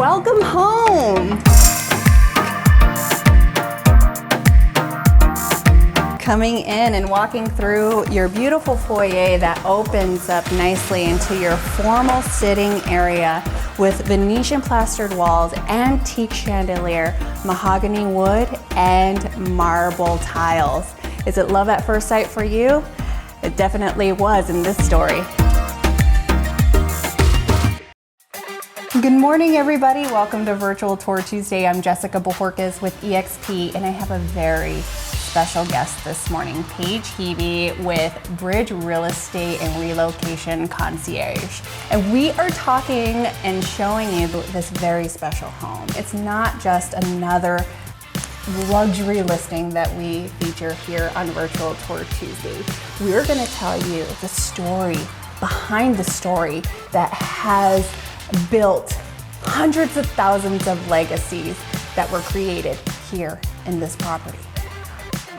welcome home. Coming in and walking through your beautiful foyer that opens up nicely into your formal sitting area with Venetian plastered walls, antique chandelier, mahogany wood, and marble tiles. Is it love at first sight for you? It definitely was in this story. Good morning, everybody. Welcome to Virtual Tour Tuesday. I'm Jessica Bojorquez with eXp, and I have a very special guest this morning, Paige Heavey with Bridge Real Estate and Relocation Concierge. And we are talking and showing you this very special home. It's not just another luxury listing that we feature here on Virtual Tour Tuesday. We're going to tell you the story behind the story that has built hundreds of thousands of legacies that were created here in this property.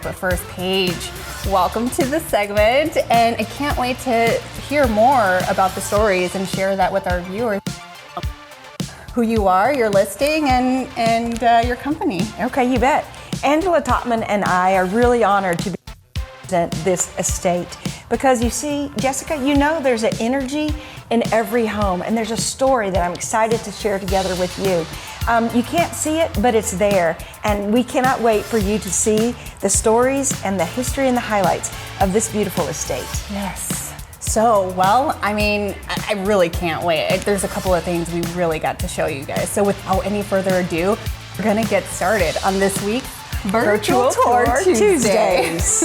But first, Paige, welcome to the segment, and I can't wait to hear more about the stories and share that with our viewers. Who you are, your listing, and your company. Okay, you bet. Angela Topman and I are really honored to present this estate because you see, Jessica, you know there's an energy in every home, and there's a story that I'm excited to share together with you. You can't see it, but it's there, and we cannot wait for you to see the stories and the history and the highlights of this beautiful estate. Yes. So, well, I mean, I really can't wait. There's a couple of things we really got to show you guys. So without any further ado, we're gonna get started on this week's Virtual Tour Tuesdays.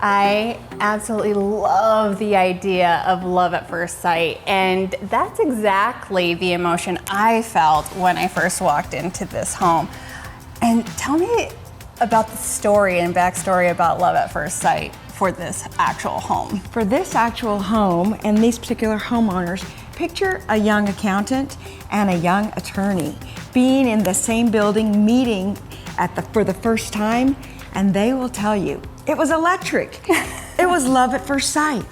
I absolutely love the idea of love at first sight, and that's exactly the emotion I felt when I first walked into this home. And tell me about the story and backstory about love at first sight for this actual home. For this actual home and these particular homeowners, picture a young accountant and a young attorney being in the same building, meeting for the first time, and they will tell you, it was electric. It was love at first sight.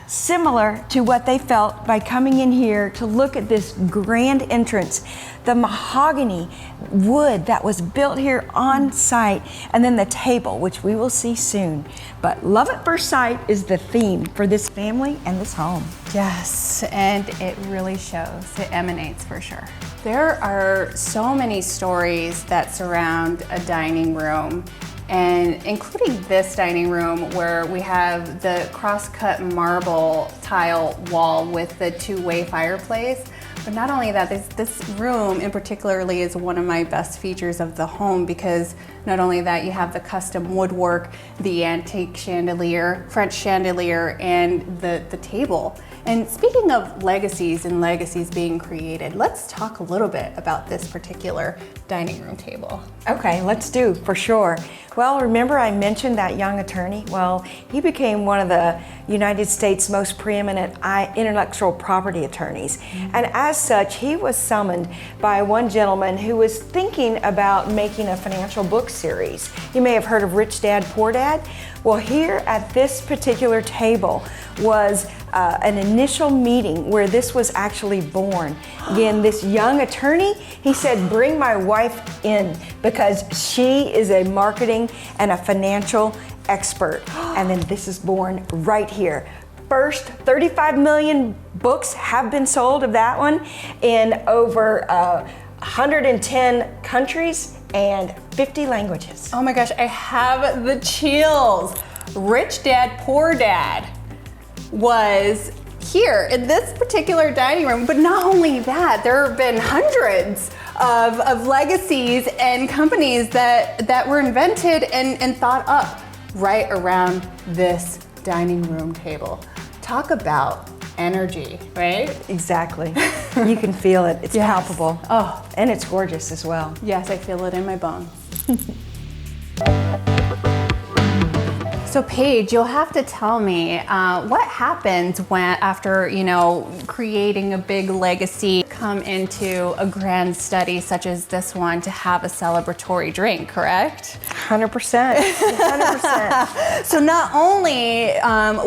Similar to what they felt by coming in here to look at this grand entrance, the mahogany wood that was built here on site, and then the table, which we will see soon. But love at first sight is the theme for this family and this home. Yes, and it really shows. It emanates for sure. There are so many stories that surround a dining room, and including this dining room where we have the cross-cut marble tile wall with the two-way fireplace. But not only that, this room in particularly is one of my best features of the home because not only that, you have the custom woodwork, the antique chandelier, French chandelier, and the table. And speaking of legacies and legacies being created, let's talk a little bit about this particular dining room table. Okay, let's do, for sure. Well, remember I mentioned that young attorney? Well, he became one of the United States' most preeminent intellectual property attorneys. Mm-hmm. And as such, he was summoned by one gentleman who was thinking about making a financial book series. You may have heard of Rich Dad, Poor Dad. Well, here at this particular table was an initial meeting where this was actually born. Again, this young attorney, he said, bring my wife in because she is a marketing and a financial expert. And then this is born right here. First 35 million books have been sold of that one in over 110 countries and 50 languages. Oh my gosh, I have the chills. Rich Dad, Poor Dad was here in this particular dining room, but not only that, there have been hundreds of legacies and companies that were invented and thought up right around this dining room table. Talk about energy, right? Exactly. You can feel it. It's palpable. Oh, and it's gorgeous as well. Yes, I feel it in my bones. So Paige, you'll have to tell me what happens when, after creating a big legacy, come into a grand study such as this one to have a celebratory drink, correct? 100%. 100%. So not only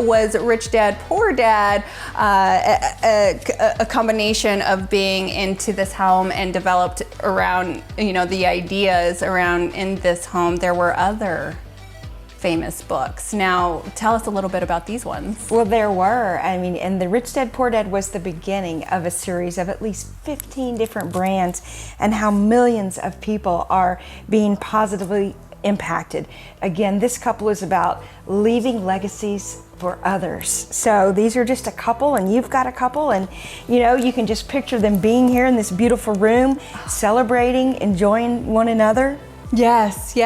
was Rich Dad Poor Dad a combination of being into this home and developed around the ideas around in this home, there were other famous books. Now, tell us a little bit about these ones. Well, there were. And the Rich Dad Poor Dad was the beginning of a series of at least 15 different brands, and how millions of people are being positively impacted. Again, this couple is about leaving legacies for others. So these are just a couple, and you've got a couple, and you can just picture them being here in this beautiful room, celebrating, enjoying one another. Yes.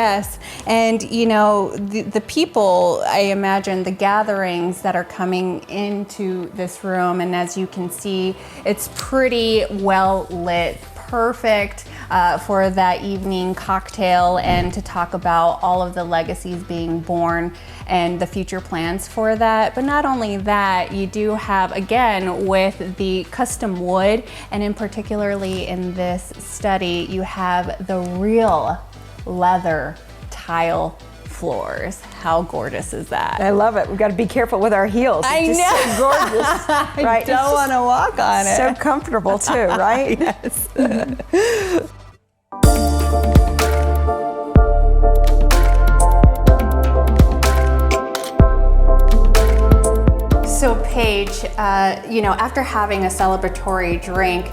And the people, I imagine, the gatherings that are coming into this room, and as you can see, it's pretty well lit, perfect for that evening cocktail and to talk about all of the legacies being born and the future plans for that. But not only that, you do have, again, with the custom wood, and in particularly in this study, you have the real leather tile floors. How gorgeous is that? I love it. We've got to be careful with our heels. It's just so gorgeous. Right? I don't want to walk on it. So comfortable too, right? Yes. So Paige, after having a celebratory drink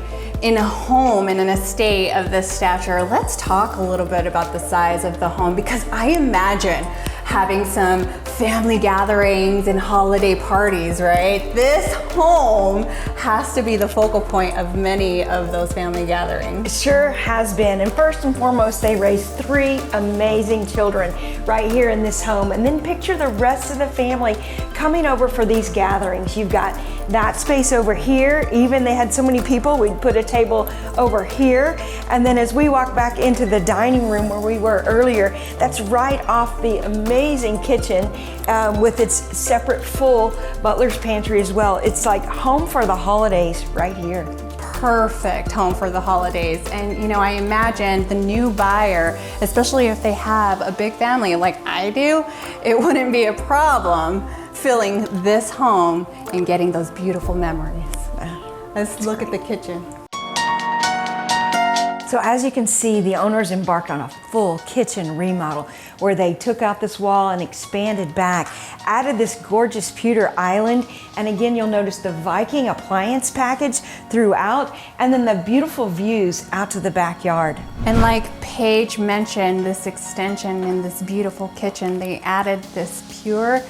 in a home, in an estate of this stature, let's talk a little bit about the size of the home, because I imagine having some family gatherings and holiday parties, right? This home has to be the focal point of many of those family gatherings. It sure has been. And first and foremost, they raised 3 amazing children right here in this home. And then picture the rest of the family coming over for these gatherings. You've got that space over here. Even they had so many people, we'd put a table over here. And then as we walk back into the dining room where we were earlier, that's right off the amazing kitchen with its separate full butler's pantry as well. It's like home for the holidays right here. Perfect home for the holidays. And I imagine the new buyer, especially if they have a big family like I do, it wouldn't be a problem filling this home and getting those beautiful memories. Let's look at the kitchen. So as you can see, the owners embarked on a full kitchen remodel where they took out this wall and expanded back, added this gorgeous pewter island, and again, you'll notice the Viking appliance package throughout, and then the beautiful views out to the backyard. And like Paige mentioned, this extension in this beautiful kitchen, they added this pure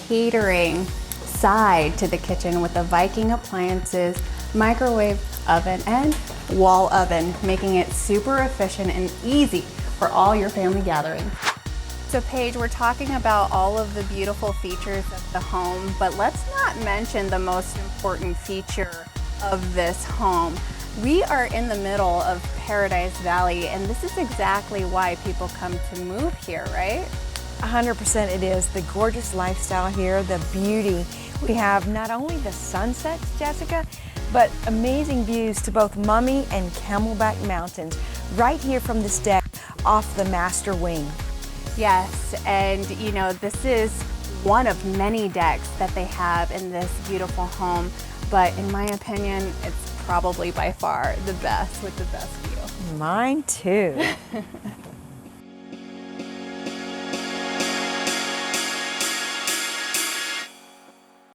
catering side to the kitchen with the Viking appliances, microwave oven, and wall oven, making it super efficient and easy for all your family gatherings. So Paige, we're talking about all of the beautiful features of the home, but let's not mention the most important feature of this home. We are in the middle of Paradise Valley, and this is exactly why people come to move here, right? 100% it is. The gorgeous lifestyle here, the beauty. We have not only the sunsets, Jessica, but amazing views to both Mummy and Camelback Mountains right here from this deck off the master wing. Yes, and this is one of many decks that they have in this beautiful home, but in my opinion, it's probably by far the best with the best view. Mine too.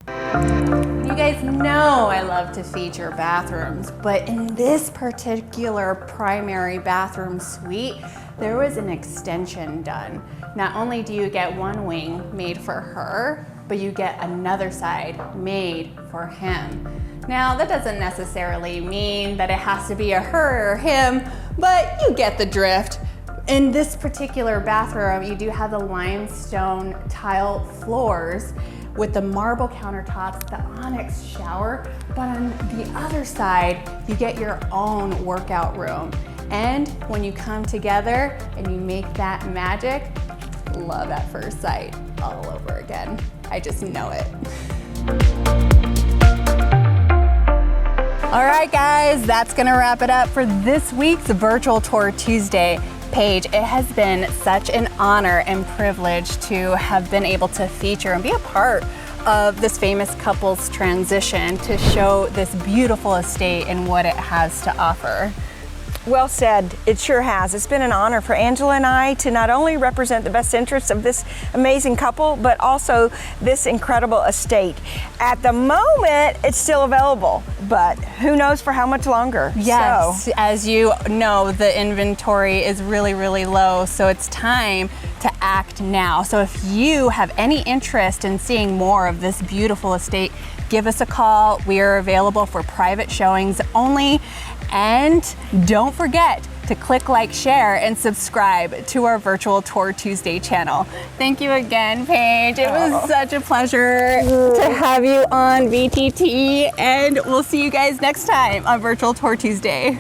You guys know I love to feature bathrooms, but in this particular primary bathroom suite, there was an extension done. Not only do you get one wing made for her, but you get another side made for him. Now, that doesn't necessarily mean that it has to be a her or him, but you get the drift. In this particular bathroom, you do have the limestone tile floors with the marble countertops, the onyx shower, but on the other side, you get your own workout room. And when you come together and you make that magic, love at first sight. all over again. I just know it. All right, guys, that's gonna wrap it up for this week's Virtual Tour Tuesday. Paige, it has been such an honor and privilege to have been able to feature and be a part of this famous couple's transition to show this beautiful estate and what it has to offer. Well said, it sure has. It's been an honor for Angela and I to not only represent the best interests of this amazing couple, but also this incredible estate. At the moment, it's still available, but who knows for how much longer. Yes, as you know, the inventory is really, really low, so it's time to act now. So if you have any interest in seeing more of this beautiful estate, give us a call. We are available for private showings only. And don't forget to click like, share, and subscribe to our Virtual Tour Tuesday channel. Thank you again, Paige. It was such a pleasure to have you on VTT, and we'll see you guys next time on Virtual Tour Tuesday.